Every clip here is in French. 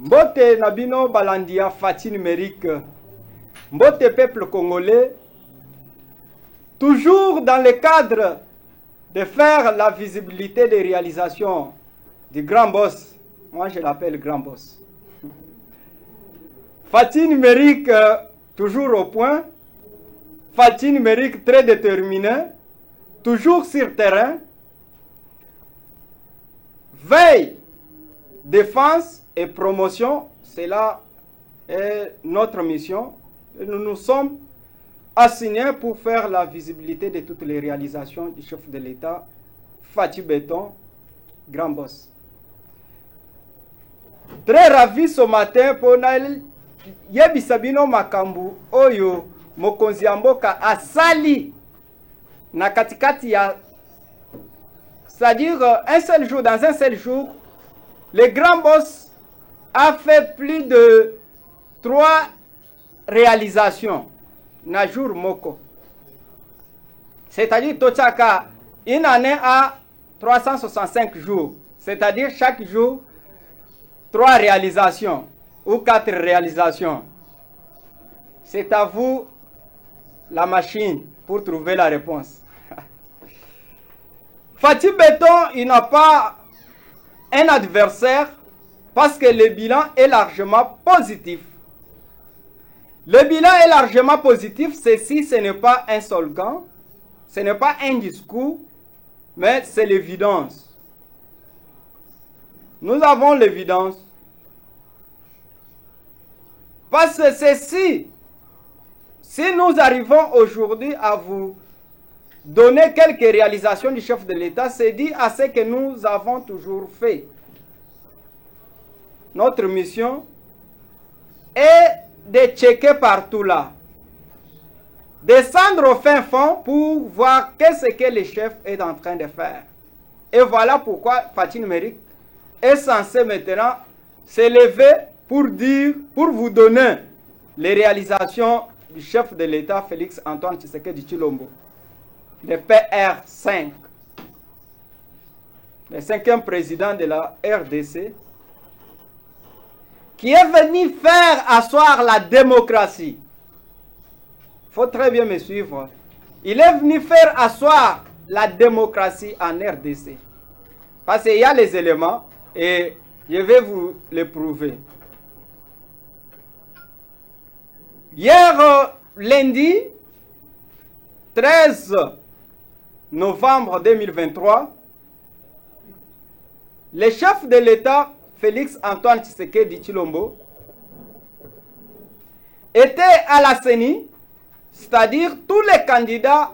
Mbote Nabino Balandia Fati numérique. Mbote peuple congolais. Toujours dans le cadre de faire la visibilité des réalisations du grand boss. Moi je l'appelle grand boss. Fati numérique toujours au point. Fati numérique très déterminé. Toujours sur terrain. Veille, défense et promotion, cela est notre mission. Et nous nous sommes assignés pour faire la visibilité de toutes les réalisations du chef de l'État, Fati Béton, grand boss. Très ravi ce matin pour Yebisabino Makambu, Oyo, Mokonzi Mboka, Asali, na katikati ya. C'est-à-dire, un seul jour, dans un seul jour, le grand boss a fait plus de 3 réalisations. Najour Moko. C'est-à-dire, Tochaka, une année a 365 jours. C'est-à-dire, chaque jour, 3 réalisations ou 4 réalisations. C'est à vous, la machine, pour trouver la réponse. Fati Béton, il n'a pas un adversaire parce que le bilan est largement positif. Le bilan est largement positif, ceci, ce n'est pas un slogan, ce n'est pas un discours, mais c'est l'évidence. Nous avons l'évidence. Parce que ceci, si nous arrivons aujourd'hui à vous donner quelques réalisations du chef de l'État, c'est dit à ce que nous avons toujours fait. Notre mission est de checker partout là. Descendre au fin fond pour voir qu'est-ce que le chef est en train de faire. Et voilà pourquoi Fati numérique est censé maintenant s'élever pour dire, pour vous donner les réalisations du chef de l'État, Félix Antoine Tshisekedi Tshilombo. Le PR5, le 5e président de la RDC, qui est venu faire asseoir la démocratie. Il faut très bien me suivre. Il est venu faire asseoir la démocratie en RDC. Parce qu'il y a les éléments et je vais vous les prouver. Hier, lundi 13 novembre 2023, le chef de l'État, Félix Antoine Tshisekedi Tshilombo, était à la CENI, c'est-à-dire tous les candidats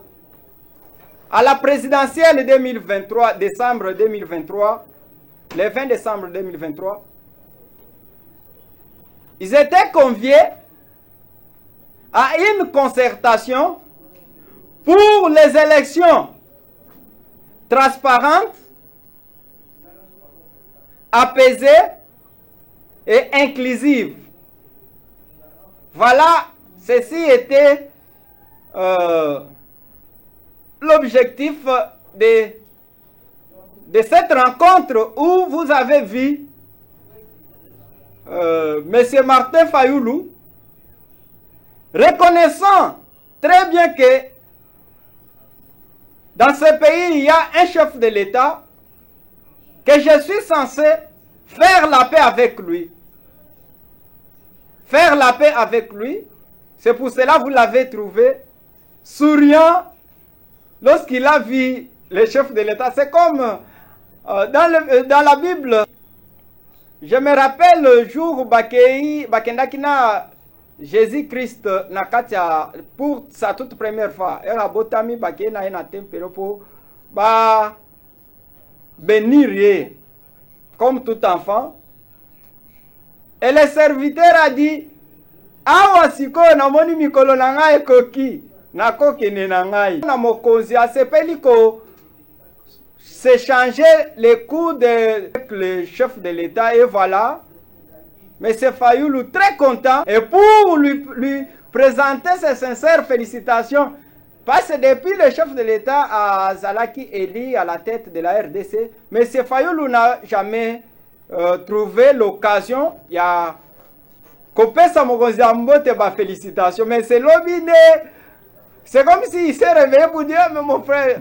à la présidentielle 2023, décembre 2023, le 20 décembre 2023, ils étaient conviés à une concertation pour les élections transparentes, apaisées et inclusives. Voilà, ceci était l'objectif de cette rencontre où vous avez vu M. Martin Fayoulou reconnaissant très bien que dans ce pays, il y a un chef de l'État que je suis censé faire la paix avec lui. Faire la paix avec lui, c'est pour cela que vous l'avez trouvé souriant lorsqu'il a vu le chef de l'État. C'est comme dans la Bible. Je me rappelle le jour où Bakendakina Jésus-Christ Nakatia pour sa toute première fois. Elle a botami Bakena et Natempero pour bénir comme tout enfant. Et le serviteur a dit, awa siko na moni mikolo na ngai koki na kokene na ngai na mokonzi asepeli ko s'échanger les coups de le chef de l'État. Et voilà, M. Fayoulou très content, et pour lui présenter ses sincères félicitations, parce que depuis le chef de l'État à Zalaki Eli à la tête de la RDC, M. Fayoulou n'a jamais trouvé l'occasion, il y a Kopesa Mogonziambote, félicitations, mais c'est l'obine. C'est comme s'il s'est réveillé pour dire, mais mon frère,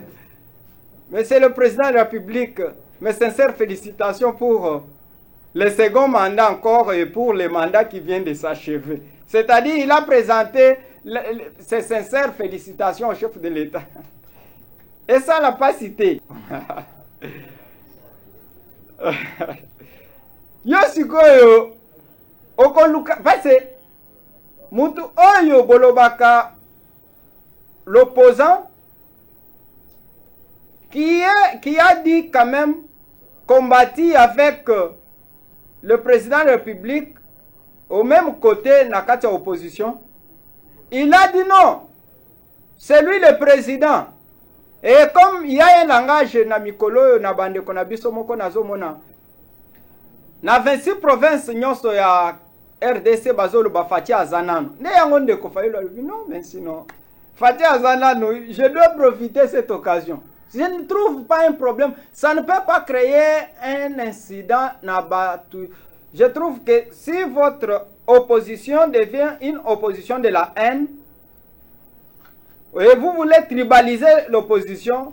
mais c'est le président de la République. Mes sincères félicitations pour le second mandat encore et pour les mandats qui viennent de s'achever. C'est-à-dire, il a présenté ses sincères félicitations au chef de l'État. Et ça, l'a pas cité. Yo sikoyo okoluka parce mutu oyo bolobaka l'opposant qui a dit quand même combattu avec le président de la République au même côté na kati ya opposition. Il a dit non, c'est lui le président. Et comme il y a un langage na mikolo na bande kona biso moko nazomona na 26 provinces nyonso ya RDC bazolo ba Fati Azanano. Ne yango ndeko fayelo non mais sinon Fati Azanano, je dois profiter de cette occasion. Je ne trouve pas un problème. Ça ne peut pas créer un incident na batu. Je trouve que si votre opposition devient une opposition de la haine, et vous voulez tribaliser l'opposition,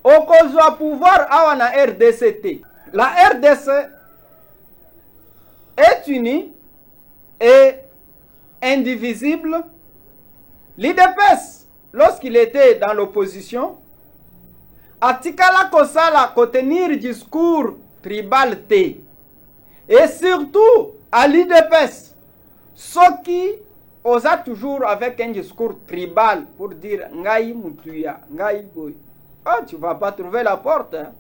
au cause du pouvoir à la RDCT. La RDC est unie et indivisible. L'IDPS, lorsqu'il était dans l'opposition, a tikala kosala ko tenir discours tribal T. Et surtout, à l'IDPS, ceux qui osent toujours avec un discours tribal pour dire Ngai Mutuya, Ngai Boy. Ah, tu ne vas pas trouver la porte. Hein?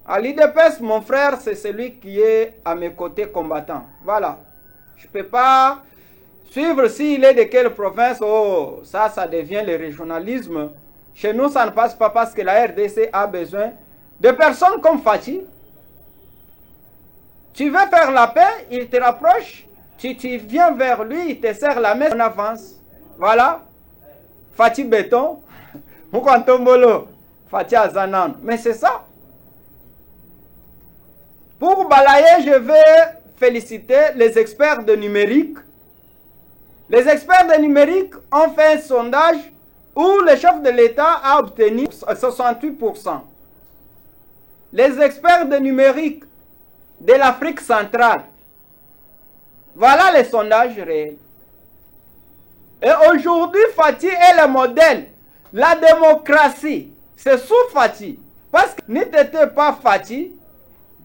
À l'IDPS, mon frère, c'est celui qui est à mes côtés combattants. Voilà. Je ne peux pas suivre s'il est de quelle province. Oh, ça devient le régionalisme. Chez nous, ça ne passe pas parce que la RDC a besoin de personnes comme Fati. Tu veux faire la paix, il te rapproche. Tu viens vers lui, il te serre la main, on avance. Voilà. Fati Béton. Moukantombolo. Fati Azanan. Mais c'est ça. Pour balayer, je vais féliciter les experts de numérique. Les experts de numérique ont fait un sondage où le chef de l'État a obtenu 68%. Les experts de numérique de l'Afrique centrale. Voilà les sondages réels. Et aujourd'hui, Fati est le modèle. La démocratie, c'est sous Fati. Parce que n'était pas Fati,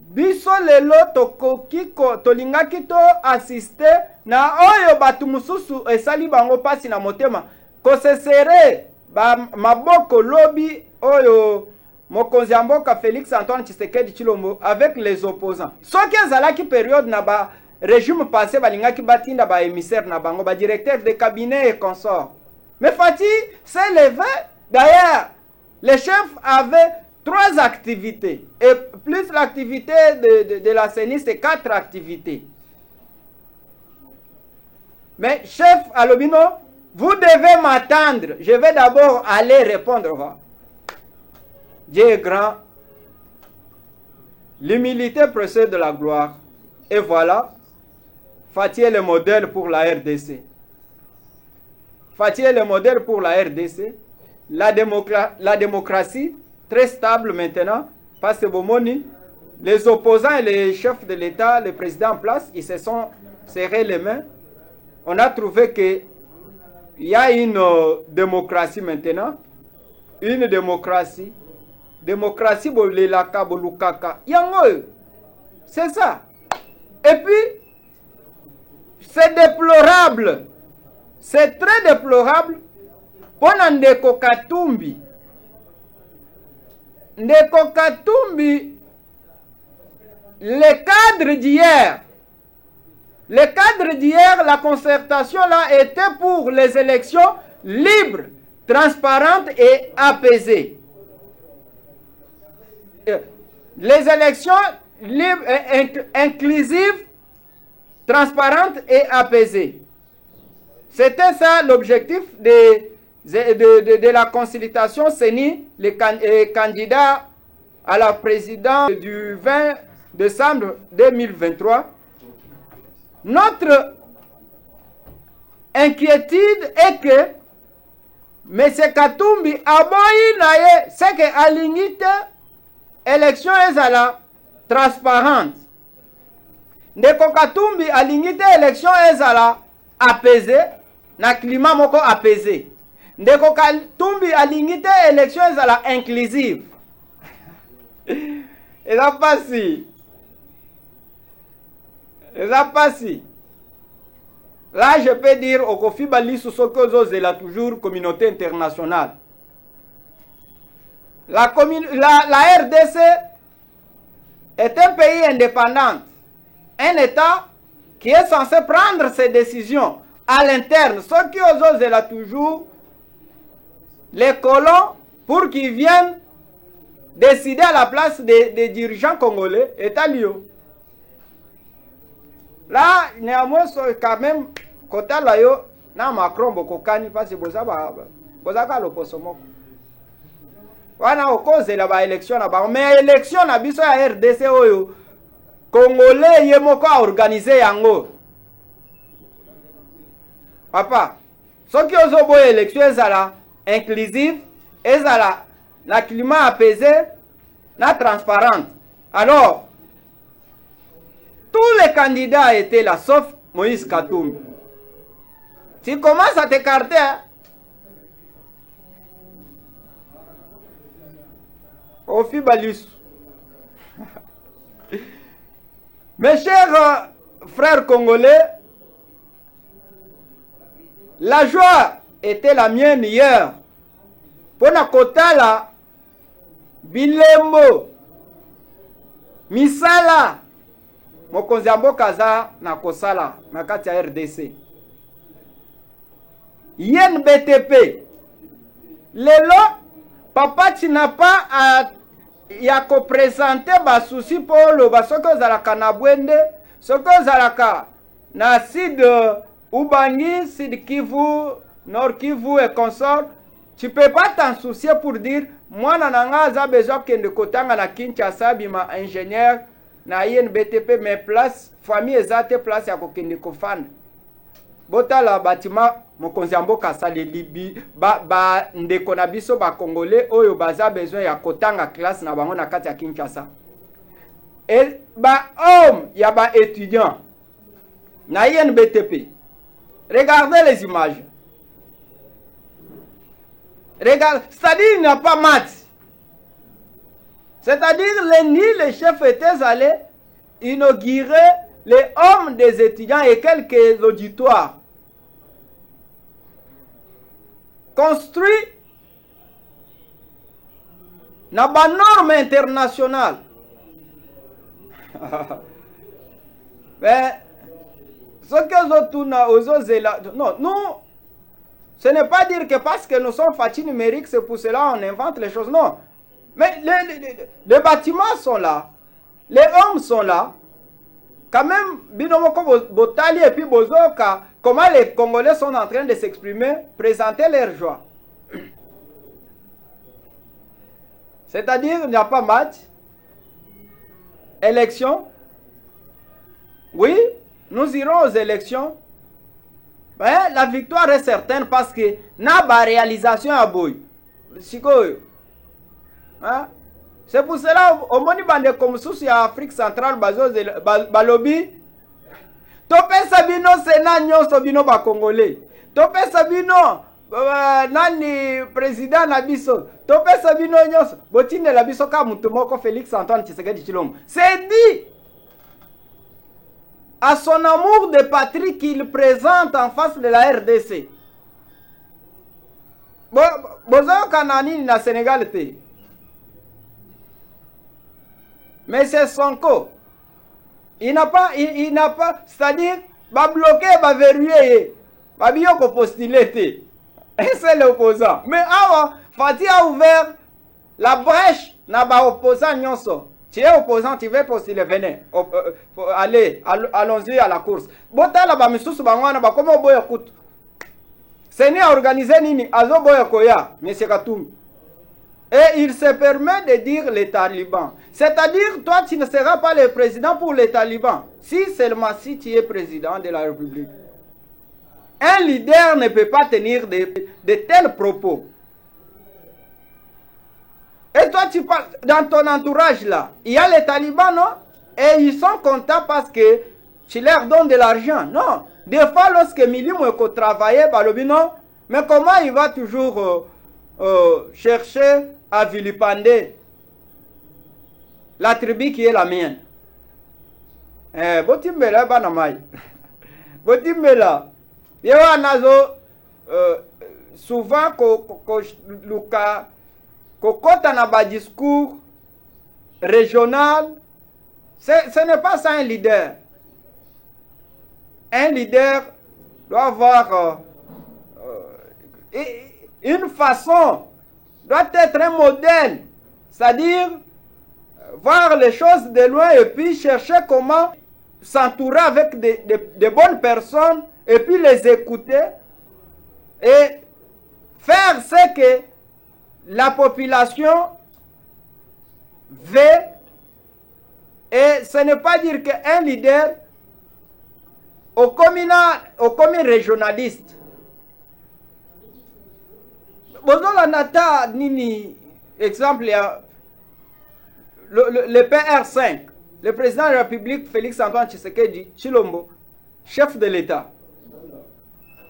biso lelo tokokiko tolingaki to assister na oyo batu mususu esali bango pasi na motema ko se sere ba maboko lobi oyo mokonzi ya mboka Félix Antoine Tshisekedi Tshilombo avec les opposants. Soki ezalaki période na ba régime passé balingaki batinda ba émissaire na bango ba directeur de cabinet et consorts. Mais Fati s'est levé. D'ailleurs, les chefs avaient 3 activités. Et plus l'activité de la CENI, c'est 4 activités. Mais chef Alobino, vous devez m'attendre. Je vais d'abord aller répondre. Dieu est grand. L'humilité précède de la gloire. Et voilà, Fati est le modèle pour la RDC. Fati est le modèle pour la RDC. La démocratie, très stable maintenant, parce que Bomoni, les opposants et les chefs de l'État, le président en place, ils se sont serrés les mains. On a trouvé qu'il y a une démocratie maintenant. Une démocratie. Démocratie, bolelaka, bolukaka. Yango, c'est ça. Et puis, c'est déplorable. C'est très déplorable pour Ndeko Katumbi. Ndeko Katumbi, les cadres d'hier, la concertation là était pour les élections libres, transparentes et apaisées. Les élections libres, inclusives, transparentes et apaisées. C'était ça l'objectif de la consultation CENI, les candidats à la présidence du 20 décembre 2023, notre inquiétude est que M. Katumbi aboyi naye c'est que alingite élection ezala transparente. Ndeko Katumbi alingite élection ezala apaisé na climat moko apaisé. Ndeko Katumbi alingite élection ezala inclusive. Et ça passe. Et ça passe. Là, je peux dire au Kofi Balisou Sokozo, c'est là toujours communauté internationale. La RDC est un pays indépendant. Un État qui est censé prendre ses décisions à l'interne. Ce qui osent, c'est là toujours les colons pour qu'ils viennent décider à la place des dirigeants congolais. État Lio. Là, néanmoins, quand même, côté là, yo, na Macron bokokani parce que bozaka loposomo. Wana cause la ba élection na ba, mais élection na biso ya RDC oyo Congolais yemoko a organisé yango. Papa, soki ozobo élection ezala inclusive, ezala na climat apaisé, na transparente. Alors, tous les candidats étaient là, sauf Moïse Katumbi. Tu commences à t'écarter. Hein? Au Fibalus. Mes chers frères congolais, la joie était la mienne hier. Pour na kotala, bilembo, misala, mokonzi mboka za na kosala na kati ya RDC. Yen BTP. Lelo, papa tu n'as pas à ya ko présenter ba souci pour le basoko zalaka na bwende, soko zalaka na Sud Ubangi, Sud Kivu, Nord Kivu et consort. Tu peux pas t'en soucier pour dire moi nananga za besoin kende kotanga na Kinshasa bima ingénieur na INBTP mais place famille ezate place ya kokende kofanda. Bota la bâtiment mokonzi mboka sale libi ba ndeko na biso ba congolais oyo baza besoin ya kotanga classe na bango na kati ya Kinshasa. Et ba homme ya ba étudiant na INBTP. Regardez les images. Regarde, c'est-à-dire il n'y a pas maths. C'est-à-dire les chefs étaient allés inaugurer les hommes des étudiants et quelques auditoires. Construits dans la norme internationale. Mais ce que non, nous, ce n'est pas dire que parce que nous sommes fatigués numériques, c'est pour cela qu'on invente les choses. Non. Mais les bâtiments sont là. Les hommes sont là. Quand même, binomoko botali et puis bozoka, comment les Congolais sont en train de s'exprimer, présenter leur joie. C'est-à-dire, il n'y a pas match. Élection. Oui, nous irons aux élections. Mais la victoire est certaine parce que n'a pas réalisation à boy. Hein? C'est pour cela au moni bande comme souci à Afrique centrale balobi. Topé Sabino Sénat nyonso bino ba congolais. Topé Sabino nani président na biso. Topé Sabino nyonso botine la biso ka mutu moko Félix Antoine Tshisekedi Tshilombo. C'est dit à son amour de patrie qu'il présente en face de la RDC. Bozo kanani na Sénégal te. Mais c'est Sonko. Il n'a pas, c'est-à-dire, va bloquer, va verrouiller, va bien postuler. Et c'est l'opposant. Mais avant, Fatih a ouvert la brèche, n'a pas opposant nyonso. Tu es opposant, tu veux postuler, venez. Allez, allons-y à la course. Bota la ba misusu bangwana ba comment boya kutu. C'est ni à organiser nini, azo boya koya, monsieur Katumbi. Et il se permet de dire les talibans. C'est-à-dire, toi, tu ne seras pas le président pour les talibans. Si seulement si tu es président de la République. Un leader ne peut pas tenir de tels propos. Et toi, tu parles, dans ton entourage là, il y a les talibans, non? Et ils sont contents parce que tu leur donnes de l'argent. Non. Des fois, lorsque Mili Mweko travaillait, non, mais comment il va toujours chercher à vilipender la tribu qui est la mienne? Botimbela banamai. Botimbela. Yewa nazo souvent luka kokota na ba discours régional. Ce n'est pas ça un leader. Un leader doit avoir une façon, doit être un modèle, c'est-à-dire voir les choses de loin et puis chercher comment s'entourer avec de bonnes personnes et puis les écouter et faire ce que la population veut. Et ce n'est pas dire qu'un leader au commun régionaliste. Bozola nata nini exemple le PR5, le président de la République Félix Antoine Tshisekedi Tshilombo, chef de l'État,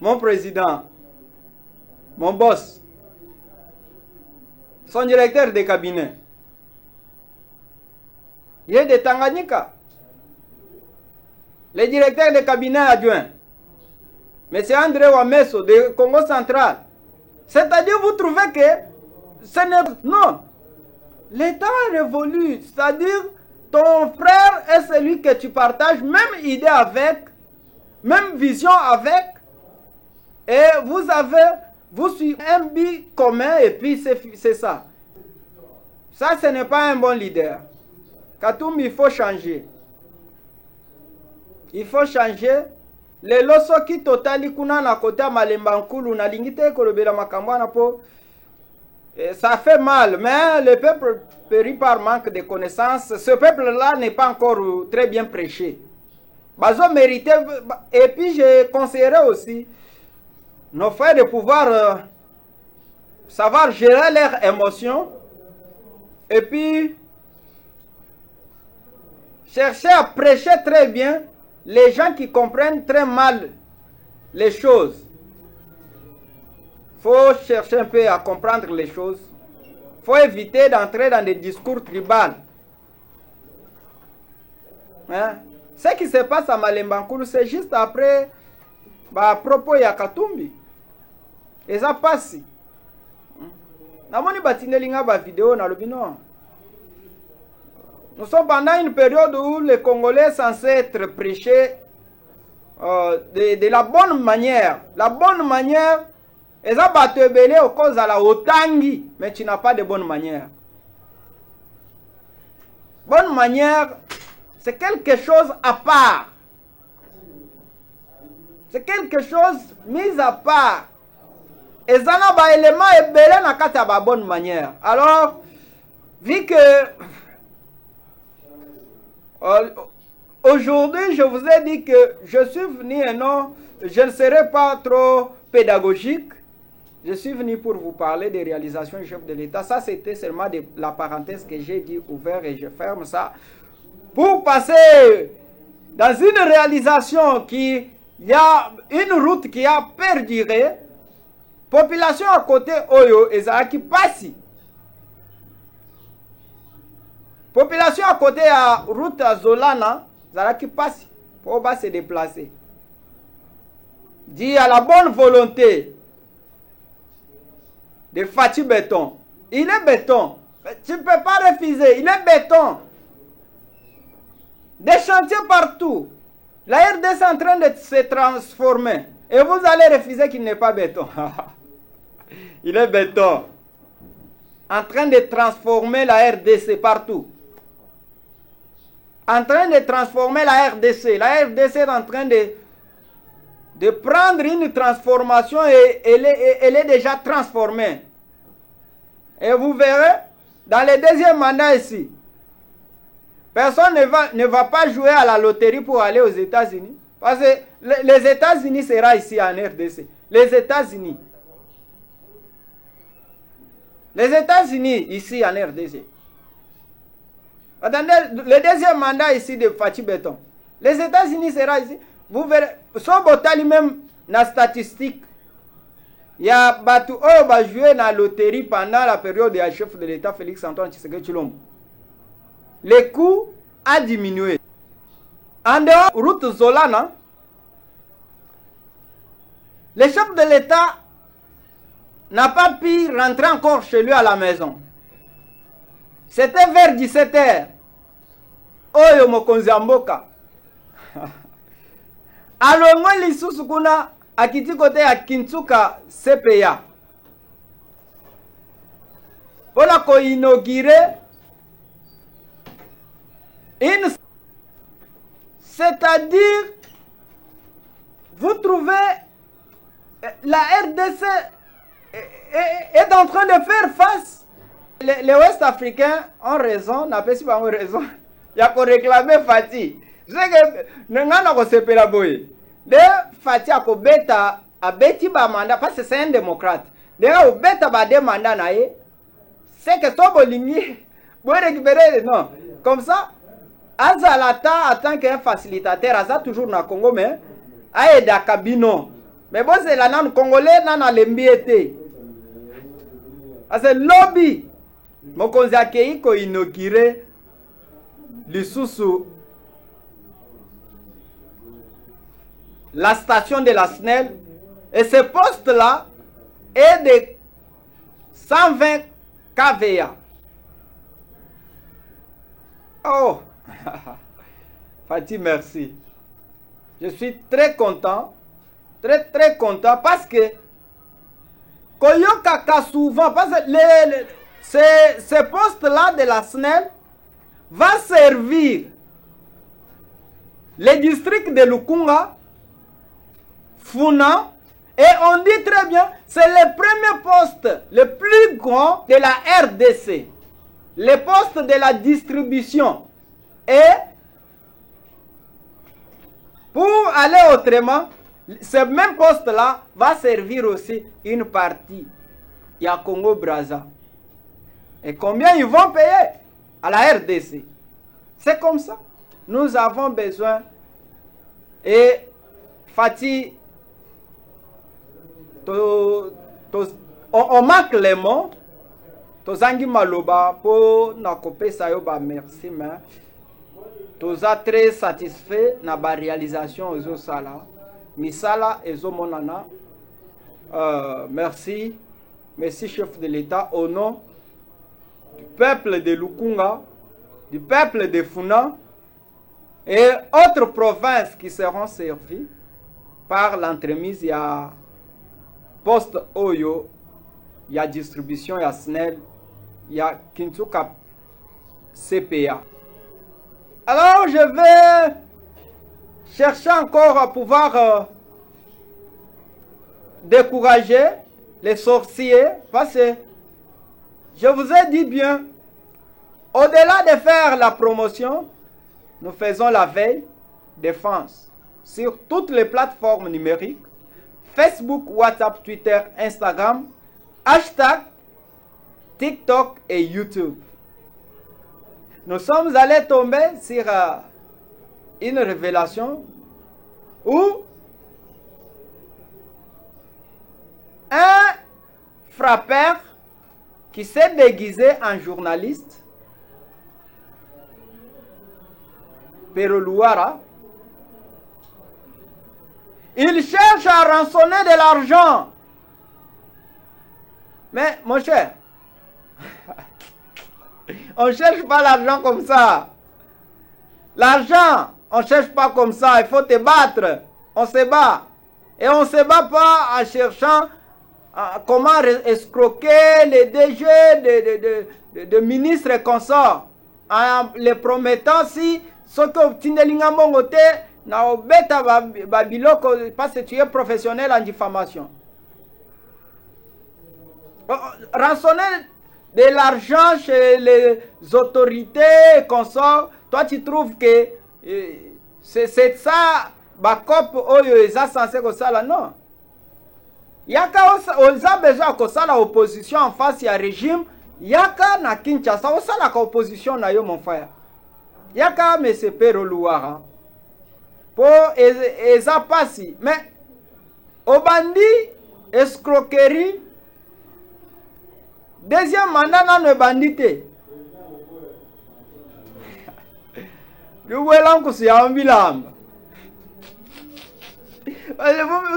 mon président, mon boss, son directeur de cabinet, il est de Tanganyika. Le directeur de cabinet adjoint, M. André Wameso de Congo central. C'est-à-dire, vous trouvez que ce n'est... Non. L'État révolu, c'est-à-dire, ton frère est celui que tu partages, même idée avec, même vision avec, et vous suivez un but commun, et puis c'est ça. Ça, ce n'est pas un bon leader. Katumbi, il faut changer. Il faut changer. Les loso qui totali kuna na kota malemba nkulu na lingite kolobela makambwana po. Ça fait mal, mais le peuple périt par manque de connaissances. Ce peuple-là n'est pas encore très bien prêché. Bazo mérité. Et puis je conseillerais aussi nos frères de pouvoir savoir gérer leurs émotions. Et puis chercher à prêcher très bien les gens qui comprennent très mal les choses. Il faut chercher un peu à comprendre les choses. Il faut éviter d'entrer dans des discours tribaux. Hein? Ce qui se passe à Malembankulu, c'est juste après à propos de Katumbi. Et ça passe. Namoni batinelinga ba vidéo na lobino. Nous sommes pendant une période où les Congolais sont censés être prêchés de la bonne manière. La bonne manière, ils ont battu au cause de la otangi, mais tu n'as pas de bonne manière. Bonne manière, c'est quelque chose à part. C'est quelque chose mis à part. Et ça n'a pas élément et belé n'a qu'à bonne manière. Alors, vu que aujourd'hui, je vous ai dit que je suis venu et non, je ne serai pas trop pédagogique. Je suis venu pour vous parler des réalisations du chef de l'État. Ça, c'était seulement la parenthèse que j'ai dit ouvert et je ferme ça. Pour passer dans une réalisation qui y a une route qui a perduré. Population à côté Oyo et Zaki Passi. Population à côté à route à Zolana, Zaraki Passi, pour pas se déplacer. Dit à la bonne volonté de Fatih Béton. Il est béton. Tu ne peux pas refuser. Il est béton. Des chantiers partout. La RDC est en train de se transformer. Et vous allez refuser qu'il n'est pas béton. Il est béton. En train de transformer la RDC partout. En train de transformer la RDC. La RDC est en train de prendre une transformation et elle est déjà transformée. Et vous verrez, dans le deuxième mandat ici, personne ne va pas jouer à la loterie pour aller aux États-Unis. Parce que les États-Unis sera ici en RDC. Les États-Unis. Les États-Unis ici en RDC. Attendez, le deuxième mandat ici de Fatih Béton. Les États-Unis sera ici. Vous verrez, son botali même na statistique. Il y a Batu Oyo va jouer dans la loterie pendant la période du chef de l'État Félix Antoine Tshisekedi Tshilombo. Le coût a diminué. En dehors, route Zolana, le chef de l'État n'a pas pu rentrer encore chez lui à la maison. C'était vers 17h. Oyo mokonzi mboka. Alongwe lisusu kuna akiti kote ya Kintsuka CPA. Pour ko inaugurer une, c'est-à-dire vous trouvez la RDC est en train de faire face. Les Ouest-Africains ont raison, n'a pas si pas raison. Il y a qu'on réclamer Fatih. Je sais que nous n'avons pas de de Fatih a beta a beti ba mandat parce que c'est un démocrate. D'ailleurs, beta ba de mandat nae, c'est que son bolingi pour récupérer non. Comme ça, Azalata en tant qu'un facilitateur, Aza toujours na Congo mais aida kabino. Mais bon c'est la nan congolais nan alembiete. C'est lobby. Mokonzi akei ko inauguré lisusu la station de la SNEL et ce poste-là est de 120 kVA. Oh, Fatih, merci. Je suis très content, très content parce que Koyokaka souvent, parce que ce poste-là de la SNEL va servir les districts de Lukunga, Funa, et on dit très bien, c'est le premier poste, le plus grand de la RDC. Le poste de la distribution. Et pour aller autrement, ce même poste-là va servir aussi une partie. Il y a Congo-Brazza. Et combien ils vont payer à la RDC? C'est comme ça. Nous avons besoin. Et Fatih, on manque les mots. Tozangi maloba pour nakope sayoba merci mais toza très satisfait na ba réalisation ozo sala misala ezo monana merci chef de l'État au nom du peuple de Lukunga, du peuple de Funa et autres provinces qui seront servies par l'entremise. Il y a Poste Oyo, il y a distribution, il y a SNEL, il y a Kintsuka CPA. Alors je vais chercher encore à pouvoir décourager les sorciers parce que je vous ai dit bien, au-delà de faire la promotion, nous faisons la veille, défense sur toutes les plateformes numériques, Facebook, WhatsApp, Twitter, Instagram, hashtag, TikTok et YouTube. Nous sommes allés tomber sur une révélation où un frappeur qui s'est déguisé en journaliste, Perolouara, il cherche à rançonner de l'argent. Mais mon cher, on ne cherche pas l'argent comme ça. L'argent, on ne cherche pas comme ça. Il faut te battre. On se bat. Et on ne se bat pas en cherchant comment escroquer les DG de ministres et consorts. En les promettant si ce que tu na obeta babiloko parce que tu es professionnel en diffamation. Rançonner de l'argent chez les autorités et consorts, toi tu trouves que c'est ça, bakop oyo eza censé kosala, non. Yaka oza besoin kosala opposition en face ya régime, yaka na Kinshasa osala ka opposition na yo mon frère. Yaka M. Pero Luara. Po eza pasi, mais obandi escroquerie. Deuxième mandat non bandité. Vous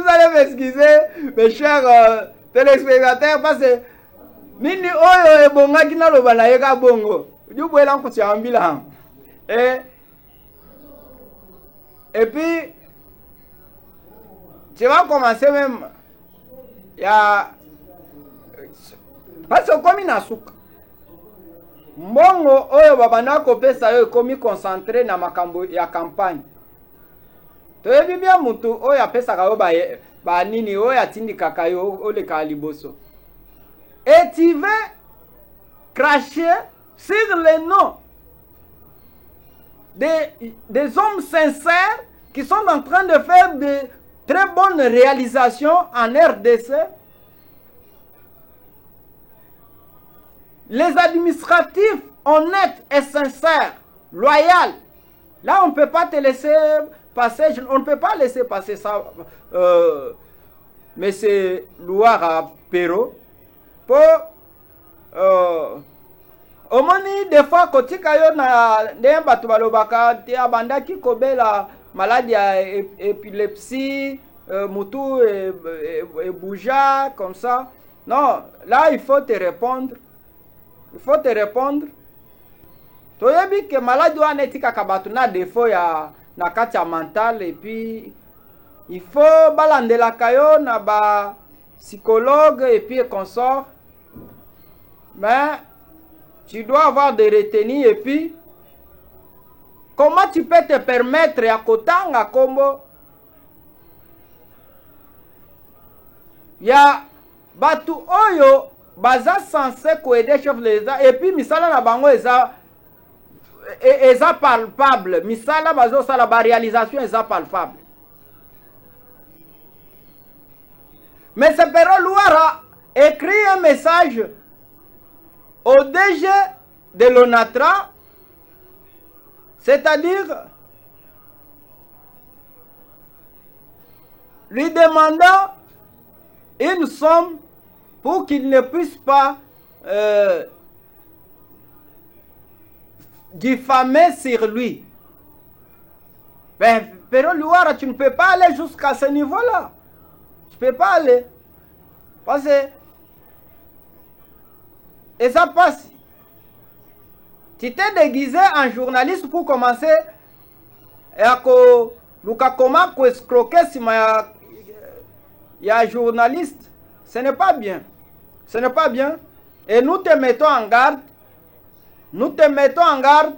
allez m'excuser, mes chers téléspectateurs, parce que mini oyo ebonga kina loba na yeka bongo. Du bwela nkusi ambila. Et puis tu vas commencer même parce que comme inasuka mbongo oyo babana kopesa yo komi concentré na makambo ya campagne. Toyebi bien mutu oyo apesaka yo ba nini oyo atindikaka yo oleka liboso. Et tu veux cracher sur les noms des hommes sincères qui sont en train de faire de très bonnes réalisations en RDC. Les administratifs honnêtes et sincères, loyaux, là on ne peut pas te laisser passer, on ne peut pas laisser passer ça, Monsieur Luara Pero, pour au moni des fois kotika yo na ndemba tubalobaka te abanda ki kobela maladie ya épilepsie, mutu et bouja comme ça. Non, là il faut te répondre. Il faut te répondre. Toyebi que maladie wana etika kabatu na défaut ya na kati ya mental, et puis il faut balandela kayo na ba psychologue et puis consort. Mais tu dois avoir des retenues, et puis comment tu peux te permettre ya kotanga kombo ya batu oyo baza censé aider chef de l'État, et puis misala na bango eza palpable, misala bazo sala ba réalisation eza palpable. Mais ce Pero Luara écrit un message au DG de l'ONATRA, c'est-à-dire lui demandant une somme pour qu'il ne puisse pas diffamer sur lui. Ben, Pero Luara, tu ne peux pas aller jusqu'à ce niveau-là. Tu ne peux pas aller. Parce que, et ça passe. Tu t'es déguisé en journaliste pour commencer à escroquer si il y a un journaliste. Ce n'est pas bien. Ce n'est pas bien. Et nous te mettons en garde. Nous te mettons en garde.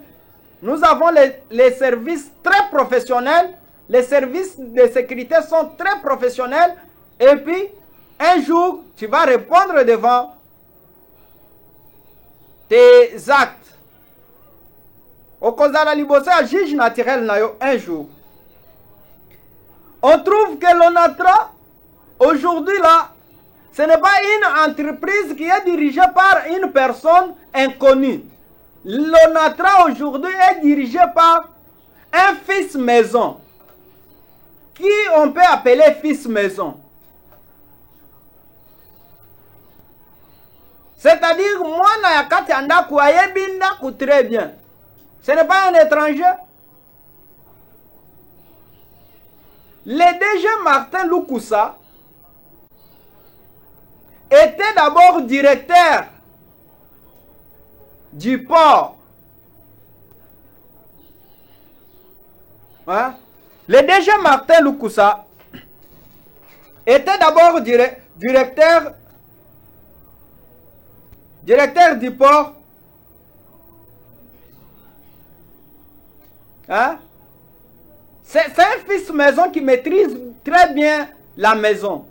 Nous avons les services très professionnels. Les services de sécurité sont très professionnels. Et puis, un jour, tu vas répondre devant tes actes. Au Kozala Libosa, juge naturel un jour. On trouve que l'ONATRA, aujourd'hui là, ce n'est pas une entreprise qui est dirigée par une personne inconnue. L'ONATRA aujourd'hui est dirigé par un fils maison, qui on peut appeler fils maison. C'est-à-dire, moi, Nayakati Andaku, Ayebindaku, très bien. Ce n'est pas un étranger. Le DG Martin Lukusa était d'abord directeur du port. Hein? Le DG Martin Lukusa était d'abord directeur du port. Hein? C'est un fils maison qui maîtrise très bien la maison.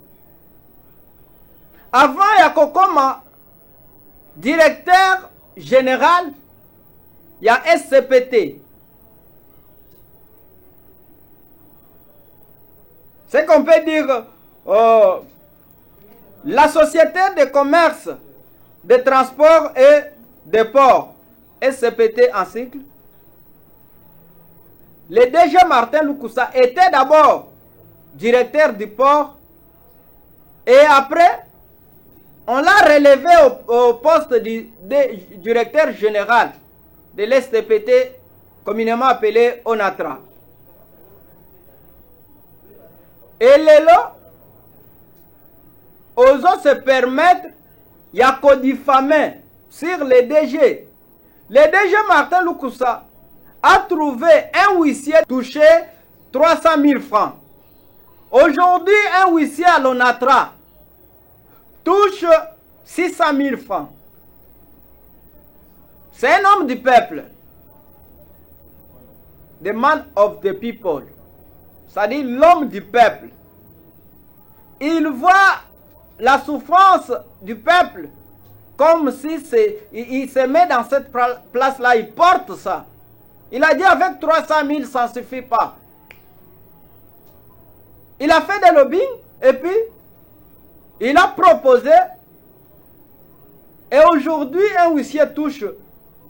Avant Yakokoma, directeur général, il y a SCPT. C'est qu'on peut dire la société de commerce, de transport et de port, SCPT en cycle. Le DG Martin Lukusa était d'abord directeur du port et après, on l'a relevé au poste de directeur général de l'SCPT, communément appelé ONATRA. Et là, osons se permettre, il y a qu'au diffamer sur les DG. Le DG Martin Lukusa a trouvé un huissier touché 300 000 francs. Aujourd'hui, un huissier à l'ONATRA touche 600 000 francs. C'est un homme du peuple. The man of the people. C'est-à-dire l'homme du peuple. Il voit la souffrance du peuple comme si il se met dans cette place-là, il porte ça. Il a dit avec 300 000, ça ne suffit pas. Il a fait des lobbying et puis il a proposé et aujourd'hui un huissier touche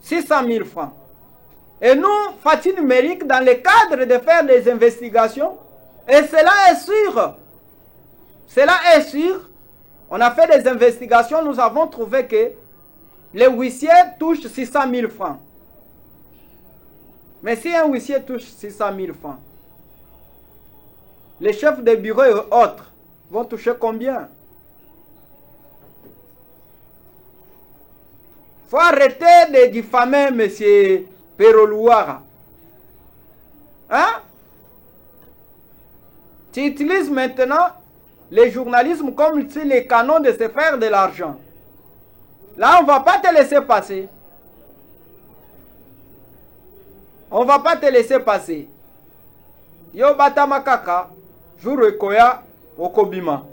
600 000 francs. Et nous, Fatih Numérique, dans le cadre de faire des investigations, et cela est sûr, on a fait des investigations, nous avons trouvé que les huissiers touchent 600 000 francs. Mais si un huissier touche 600 000 francs, les chefs de bureau et autres vont toucher combien? Il faut arrêter de diffamer M. Perolouara. Hein? Tu utilises maintenant le journalisme comme si les canons de se faire de l'argent. Là, on ne va pas te laisser passer. On ne va pas te laisser passer. Yo bata makaka, jour koya okobima.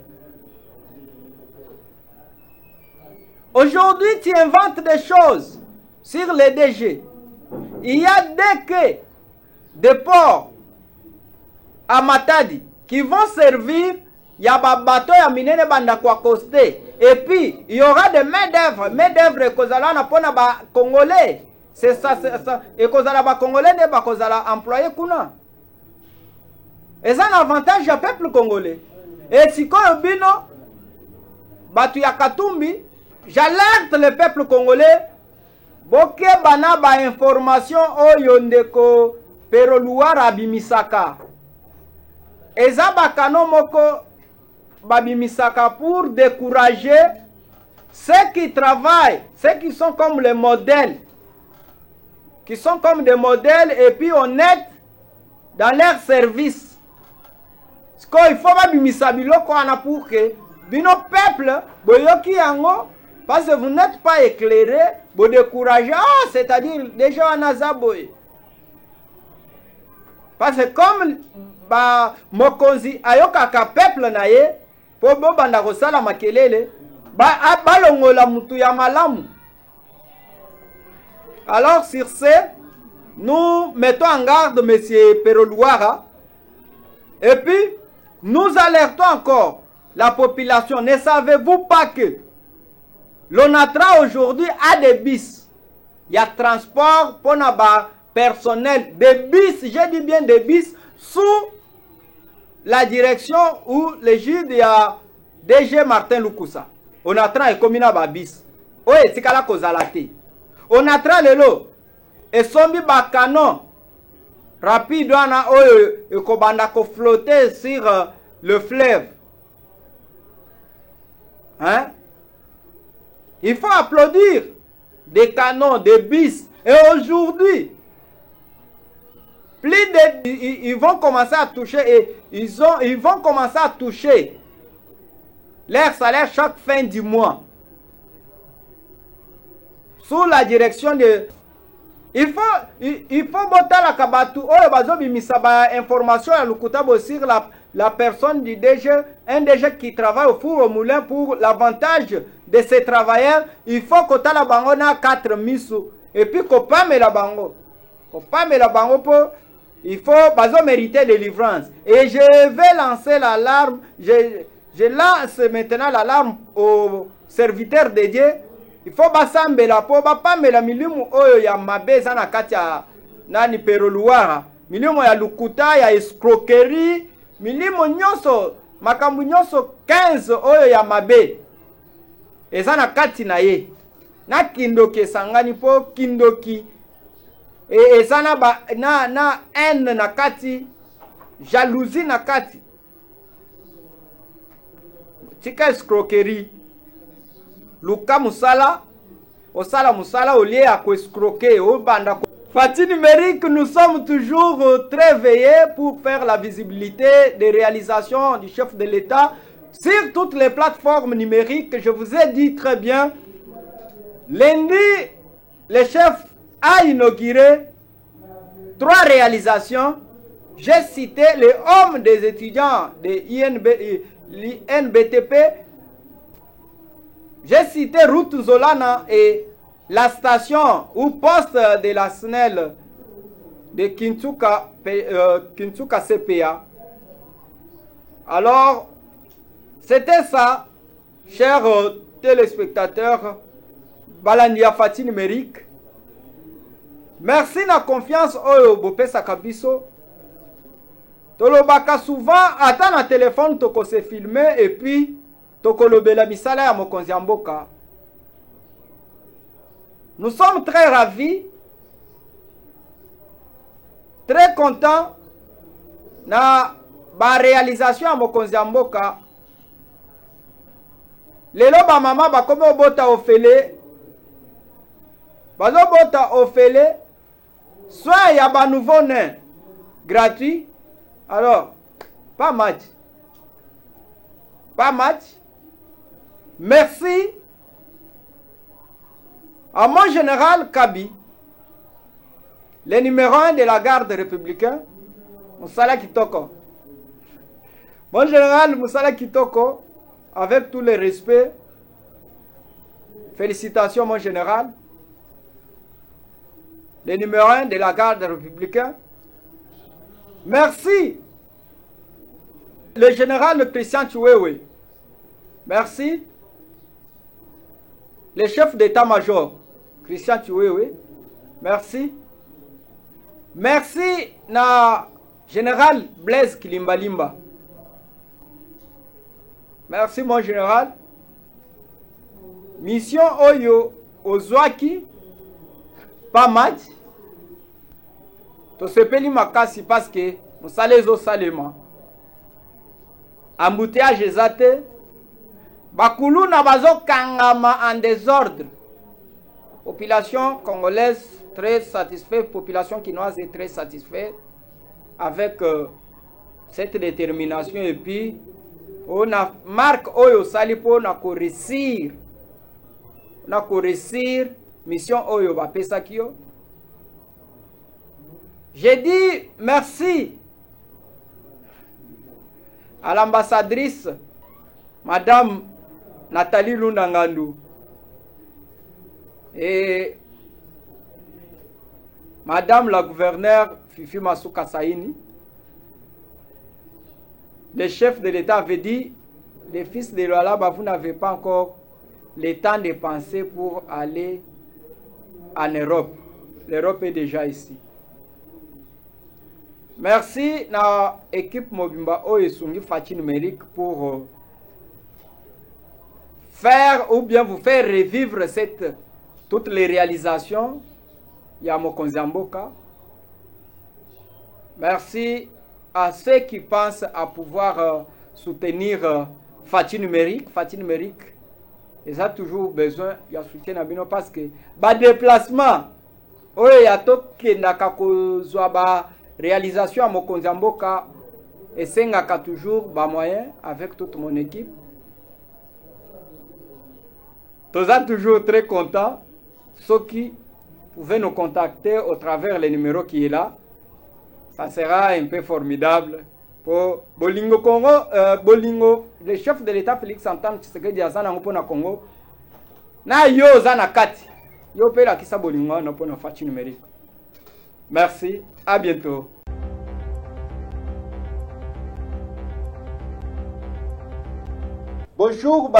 Aujourd'hui, tu inventes des choses sur les DG. Il y a des quais de ports à Matadi qui vont servir. Il y a des bateaux à minene banda kwa costé. Et puis, il y aura des main-d'œuvre. Main-d'œuvre kozala na pona ba Congolais. C'est ça, c'est ça. Et kozala ba Congolais ne ba kozala employé kuna. Et ça un avantage au peuple congolais. Et si quand bino batu ya Katumbi, j'alerte le peuple congolais. Boke bana ba information oyo ndeko Perolouara bimisaka. Eza bakano moko babimisaka pour décourager ceux qui travaillent, ceux qui sont comme les modèles, qui sont comme des modèles et puis honnêtes dans leur service. Parce qu'il faut babimisa biloko ana pour que bino peuple boyoki yango parce que vous n'êtes pas éclairé, vous découragez, c'est-à-dire déjà en azaboy. Parce que comme mokonzi ayokaka peuple na ye po bo banda kosala makelele balongola mutu ya malamu. Alors sur ce, nous mettons en garde M. Perolouara et puis nous alertons encore la population. Ne savez-vous pas que l'ONATRA aujourd'hui a des bis? Il y a transport pour nos personnel, des bis, je dis bien des bis, sous la direction ou l'égide de DG Martin Lukusa. ONATRA est comme une bis. Oui, c'est qu'à la cause à la thé. ONATRA lelo et sombi bakano rapide wana oyo ekobanda ko flotter sur le fleuve. Hein? Il faut applaudir des canons, des bis. Et aujourd'hui, ils vont commencer à toucher et ils vont commencer à toucher leur salaire chaque fin du mois. Sous la direction de... Il faut botter la kabatu. Oh, bazo bimisa ba information à l'ukutabo sur la personne du DG, un DG qui travaille au four au moulin pour l'avantage de ses travailleurs, il faut que la bango na 4 misou. Et puis qu'on pas la bango. Qu'on pas la bango pour, il faut bazo mériter délivrance. Et je vais lancer l'alarme, je lance maintenant l'alarme aux serviteurs de Dieu. Il faut basambe la po, pas la milimu oyo ya mabeza na kati ya nani peroluara. Milimu ya lukuta, ya escroquerie, milimo nyonso, makambu nyonso 15 oyo ya mabe. Eza na kati na ye. Na kindoki esangani po kindoki. Eza na haine na kati, jalousie na kati. Tika escroquerie. Luka musala, osala musala au lieu à escroquer, au banda. Fati numérique, nous sommes toujours très veillés pour faire la visibilité des réalisations du chef de l'État sur toutes les plateformes numériques. Je vous ai dit très bien, lundi, le chef a inauguré 3 réalisations. J'ai cité les hommes des étudiants de l'INBTP. J'ai cité Route Zolana et la station ou poste de la SNEL de Kintuka CPA. Alors, c'était ça, chers téléspectateurs, Balandia Fati numérique. Merci na confiance oyo bopesa kabiso. Tolobaka souvent, attends na téléphone toko se filmer et puis tokolobela misala ya mokonzi ya mboka. Nous sommes très ravis, très contents na ba réalisation ya mokonzi ya mboka. Lelo ba mama ba komo bota ofele. Bazo bota ofele. Soit il y a ba nouveau nain gratuit. Alors, pas match. Pas match. Merci à mon général Kabi, le numéro 1 de la garde républicaine, Moussala Kitoko. Mon général Moussala Kitoko, avec tout le respect, félicitations mon général, le numéro 1 de la garde républicaine. Merci le général Christian Chiwewe. Merci le chef d'état-major Christian Chiwewe. Merci. Merci na général Blaise Kilimbalimba. Merci mon général. Mission Oyo Ozwaki. Pas match. To sepeli makasi parce que nous salons salema. Embouteillage ezate. Bakulu na bazo kangama en désordre. Population congolaise très satisfaite, population quinoise est très satisfaite avec cette détermination et puis on a marque oyo salipo na ko réussir. Na ko réussir mission oyo ba pesakio. J'ai dit merci à l'ambassadrice Madame Nathalie Lundangandu et Madame la gouverneure Fifi Masuka Saini. Le chef de l'État avait dit, les fils de l'Alaba, vous n'avez pas encore le temps de penser pour aller en Europe. L'Europe est déjà ici. Merci à l'équipe Mobimba Oyesungi Fati numérique pour faire ou bien vous faire revivre toutes les réalisations. Yamokonzi Mboka. Merci à ceux qui pensent à pouvoir soutenir Fati numérique. Fati numérique, ils ont toujours besoin de soutien parce que le déplacement, il y a tout qui est réalisation à Mokonzi Mboka et c'est toujours des moyens avec toute mon équipe. Nous sommes toujours très contents. Ceux qui pouvaient nous contacter au travers le numéro qui est là, ça sera un peu formidable. pour Bolingo Congo, Bolingo, le chef de l'État Félix Antoine Tshisekedi azana ngo pona Congo. Na yo zana kati. Yo pela kisa Bolingo na pona fachi numérique. Merci, à bientôt. Bonjour.